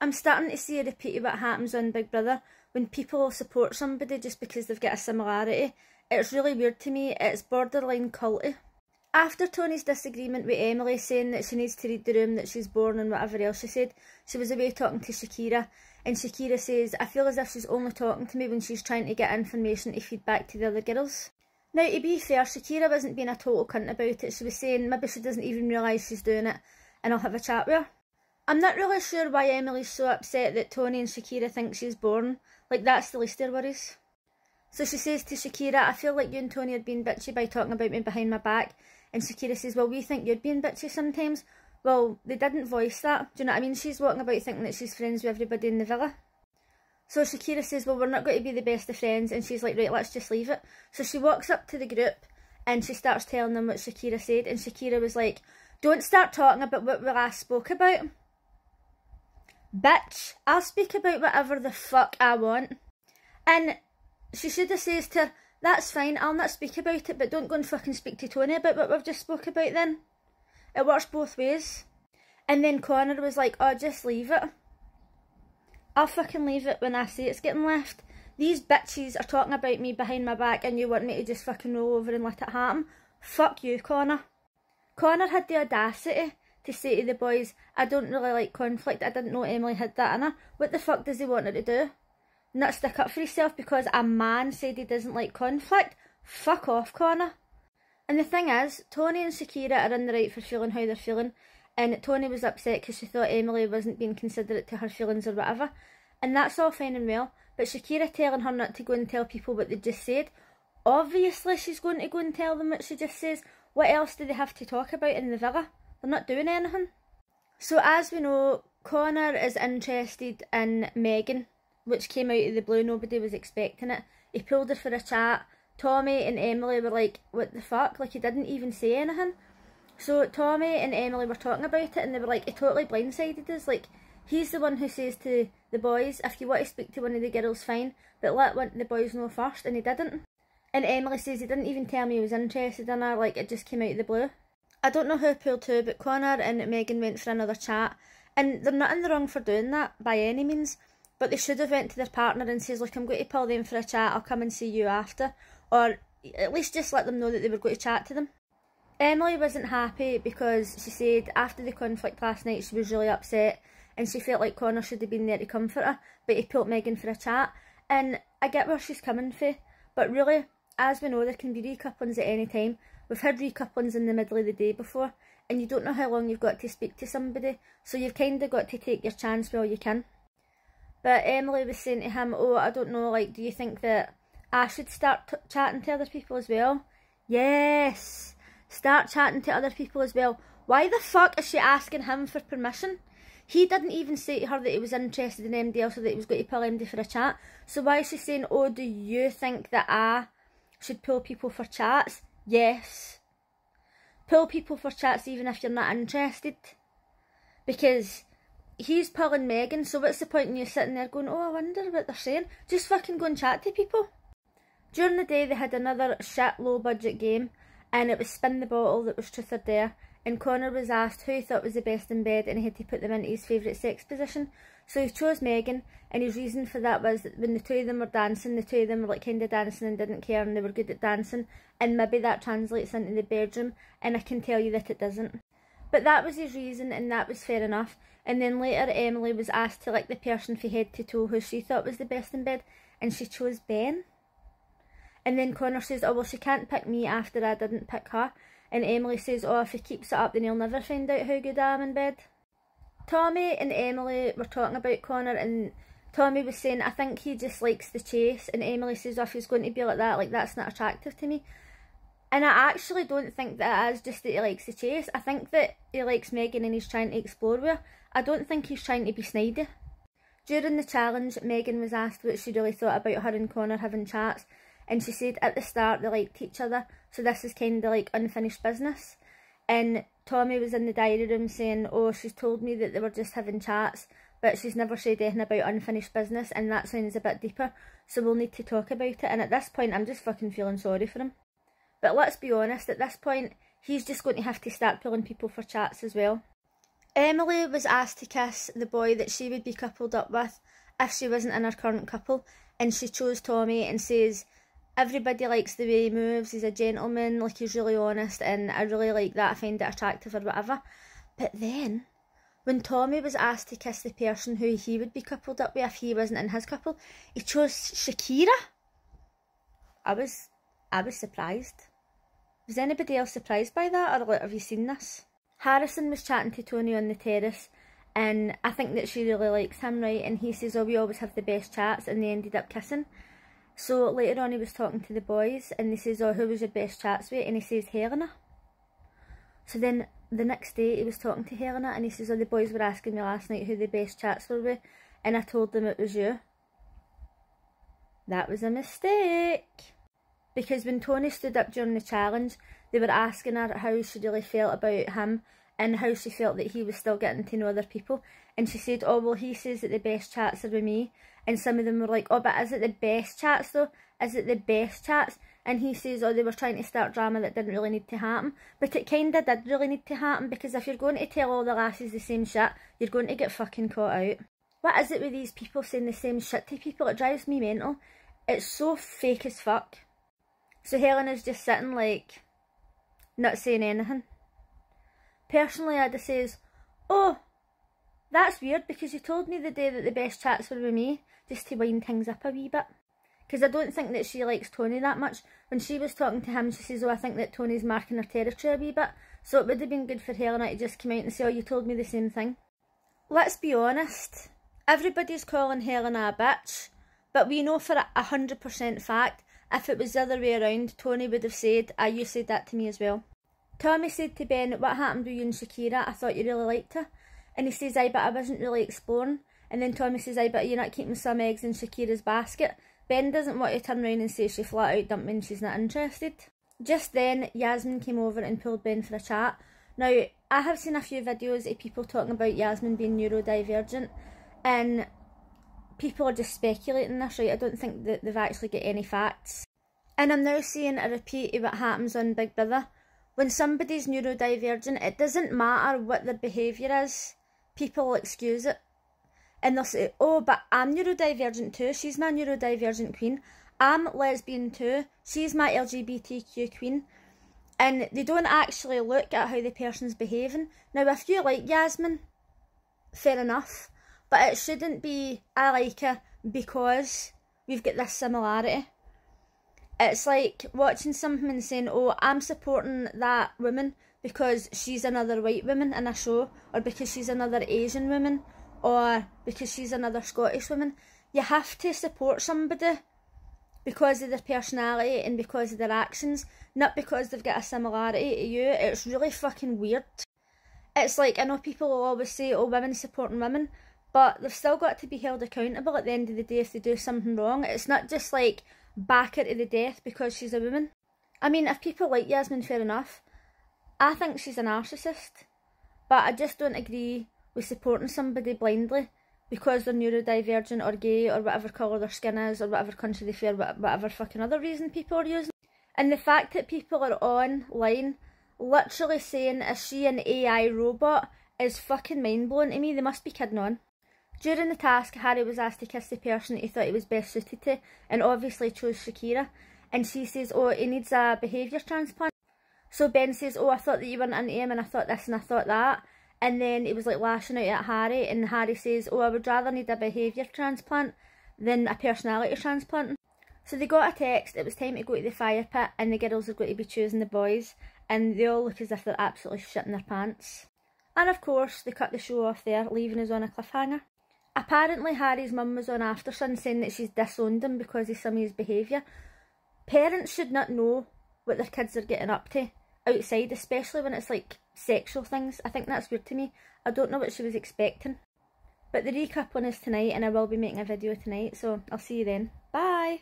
I'm starting to see a repeat of what happens on Big Brother when people support somebody just because they've got a similarity. It's really weird to me. It's borderline culty. After Tony's disagreement with Emily saying that she needs to read the room that she's born and whatever else she said, she was away talking to Shakira, and Shakira says, I feel as if she's only talking to me when she's trying to get information to feed back to the other girls. Now, to be fair, Shakira wasn't being a total cunt about it. She was saying maybe she doesn't even realise she's doing it and I'll have a chat with her. I'm not really sure why Emily's so upset that Tony and Shakira think she's born. Like, that's the least of their worries. So she says to Shakira, I feel like you and Tony are being bitchy by talking about me behind my back. And Shakira says, well, we think you're being bitchy sometimes. Well, they didn't voice that. Do you know what I mean? She's walking about thinking that she's friends with everybody in the villa. So Shakira says, well, we're not going to be the best of friends. And she's like, right, let's just leave it. So she walks up to the group and she starts telling them what Shakira said. And Shakira was like, don't start talking about what we last spoke about. Bitch, I'll speak about whatever the fuck I want. And she should have said to her, that's fine, I'll not speak about it, but don't go and fucking speak to Tony about what we've just spoke about then. It works both ways. And then Connor was like, oh, just leave it. I'll fucking leave it when I say it's getting left. These bitches are talking about me behind my back and you want me to just fucking roll over and let it happen? Fuck you, Connor. Connor had the audacity to say to the boys, I don't really like conflict, I didn't know Emily had that in her. What the fuck does he want her to do? Not stick up for himself because a man said he doesn't like conflict? Fuck off, Connor. And the thing is, Tony and Shakira are in the right for feeling how they're feeling, and Tony was upset because she thought Emily wasn't being considerate to her feelings or whatever, and that's all fine and well, but Shakira telling her not to go and tell people what they just said, obviously she's going to go and tell them what she just says. What else do they have to talk about in the villa? They're not doing anything. So as we know, Connor is interested in Megan, which came out of the blue, nobody was expecting it. He pulled her for a chat. Tommy and Emily were like, what the fuck? Like, he didn't even say anything. So Tommy and Emily were talking about it and they were like, he totally blindsided us. Like, he's the one who says to the boys, if you want to speak to one of the girls, fine, but let one of the boys know first, and he didn't. And Emily says he didn't even tell me he was interested in her, like, it just came out of the blue. I don't know who pulled who, but Connor and Megan went for another chat, and they're not in the wrong for doing that by any means, but they should have went to their partner and says, look, I'm going to pull them for a chat, I'll come and see you after, or at least just let them know that they were going to chat to them. Emily wasn't happy because she said after the conflict last night she was really upset and she felt like Connor should have been there to comfort her, but he pulled Megan for a chat, and I get where she's coming from, but really, as we know, there can be recouplings at any time. We've had recouplings in the middle of the day before, and you don't know how long you've got to speak to somebody, so you've kind of got to take your chance while you can. But Emily was saying to him, oh, I don't know, like, do you think that I should start chatting to other people as well? Yes, start chatting to other people as well. Why the fuck is she asking him for permission? He didn't even say to her that he was interested in MD else or that he was going to pull MD for a chat. So why is she saying, oh, do you think that I should pull people for chats? Yes. Pull people for chats even if you're not interested. Because he's pulling Megan, so what's the point in you sitting there going, oh, I wonder what they're saying? Just fucking go and chat to people. During the day they had another shit low budget game, and it was spin the bottle that was truth or dare, and Connor was asked who he thought was the best in bed and he had to put them into his favourite sex position. So he chose Megan, and his reason for that was that when the two of them were dancing, the two of them were like kind of dancing and didn't care and they were good at dancing, and maybe that translates into the bedroom, and I can tell you that it doesn't. But that was his reason and that was fair enough. And then later Emily was asked to like the person from head to toe who she thought was the best in bed, and she chose Ben. And then Connor says, oh well, she can't pick me after I didn't pick her. And Emily says, oh, if he keeps it up then he'll never find out how good I am in bed. Tommy and Emily were talking about Connor, and Tommy was saying, I think he just likes the chase, and Emily says, oh, if he's going to be like that, like, that's not attractive to me. And I actually don't think that it is just that he likes the chase. I think that he likes Megan and he's trying to explore with her. I don't think he's trying to be snidey. During the challenge, Megan was asked what she really thought about her and Connor having chats, and she said at the start they liked each other, so this is kind of like unfinished business. And Tommy was in the diary room saying, oh, she's told me that they were just having chats, but she's never said anything about unfinished business, and that sounds a bit deeper, so we'll need to talk about it. And at this point, I'm just fucking feeling sorry for him. But let's be honest, at this point, he's just going to have to start pulling people for chats as well. Emily was asked to kiss the boy that she would be coupled up with if she wasn't in her current couple, and she chose Tommy and says, everybody likes the way he moves, he's a gentleman, like he's really honest, and I really like that, I find it attractive or whatever. But then, when Tommy was asked to kiss the person who he would be coupled up with if he wasn't in his couple, he chose Shakira. I was surprised. Was anybody else surprised by that, or have you seen this? Harrison was chatting to Tony on the terrace, and I think that she really likes him, right? And he says, oh, we always have the best chats, and they ended up kissing. So later on he was talking to the boys, and they says, oh, who was your best chats with? And he says, Helena. So then the next day he was talking to Helena, and he says, oh, the boys were asking me last night who the best chats were with, and I told them it was you. That was a mistake. Because when Tony stood up during the challenge, they were asking her how she really felt about him and how she felt that he was still getting to know other people. And she said, oh, well, he says that the best chats are with me. And some of them were like, oh, but is it the best chats though? Is it the best chats? And he says, oh, they were trying to start drama that didn't really need to happen. But it kind of did really need to happen, because if you're going to tell all the lasses the same shit, you're going to get fucking caught out. What is it with these people saying the same shit to people? It drives me mental. It's so fake as fuck. So Helena's just sitting like, not saying anything. Personally, I'd have says, oh, that's weird, because you told me the day that the best chats were with me, just to wind things up a wee bit. Because I don't think that she likes Tony that much. When she was talking to him, she says, oh, I think that Tony's marking her territory a wee bit. So it would have been good for Helena to just come out and say, oh, you told me the same thing. Let's be honest. Everybody's calling Helena a bitch. But we know for 100% fact, if it was the other way around, Tony would have said, ah, you said that to me as well. Tommy said to Ben, what happened with you and Shakira? I thought you really liked her. And he says, aye, but I wasn't really exploring. And then Tommy says, aye, but you're not keeping some eggs in Shakira's basket. Ben doesn't want to turn around and say she flat out dumped me and she's not interested. Just then, Yasmin came over and pulled Ben for a chat. Now, I have seen a few videos of people talking about Yasmin being neurodivergent, and people are just speculating this, right? I don't think that they've actually got any facts. And I'm now seeing a repeat of what happens on Big Brother. When somebody's neurodivergent, it doesn't matter what their behaviour is. People will excuse it. And they'll say, oh, but I'm neurodivergent too. She's my neurodivergent queen. I'm lesbian too. She's my LGBTQ queen. And they don't actually look at how the person's behaving. Now, if you like Yasmin, fair enough. But it shouldn't be, I like her because we've got this similarity. It's like watching something and saying, oh, I'm supporting that woman because she's another white woman in a show, or because she's another Asian woman, or because she's another Scottish woman. You have to support somebody because of their personality and because of their actions, not because they've got a similarity to you. It's really fucking weird. It's like, I know people will always say, oh, women supporting women, but they've still got to be held accountable at the end of the day if they do something wrong. It's not just like back her to the death because she's a woman. I mean, if people like Yasmin, fair enough. I think she's a narcissist, but I just don't agree with supporting somebody blindly because they're neurodivergent or gay or whatever colour their skin is or whatever country they fear, whatever fucking other reason people are using. And the fact that people are online literally saying, is she an AI robot, is fucking mind-blowing to me. They must be kidding on. During the task, Harry was asked to kiss the person that he thought he was best suited to, and obviously chose Shakira. And she says, oh, he needs a behaviour transplant. So Ben says, oh, I thought that you weren't into him, and I thought this and I thought that. And then he was like lashing out at Harry, and Harry says, oh, I would rather need a behaviour transplant than a personality transplant. So they got a text, it was time to go to the fire pit, and the girls are going to be choosing the boys, and they all look as if they're absolutely shitting their pants. And of course, they cut the show off there, leaving us on a cliffhanger. Apparently Harry's mum was on Aftersun saying that she's disowned him because of some of his behaviour. Parents should not know what their kids are getting up to outside, especially when it's like sexual things. I think that's weird to me. I don't know what she was expecting. But the recoupling is tonight, and I will be making a video tonight, so I'll see you then. Bye!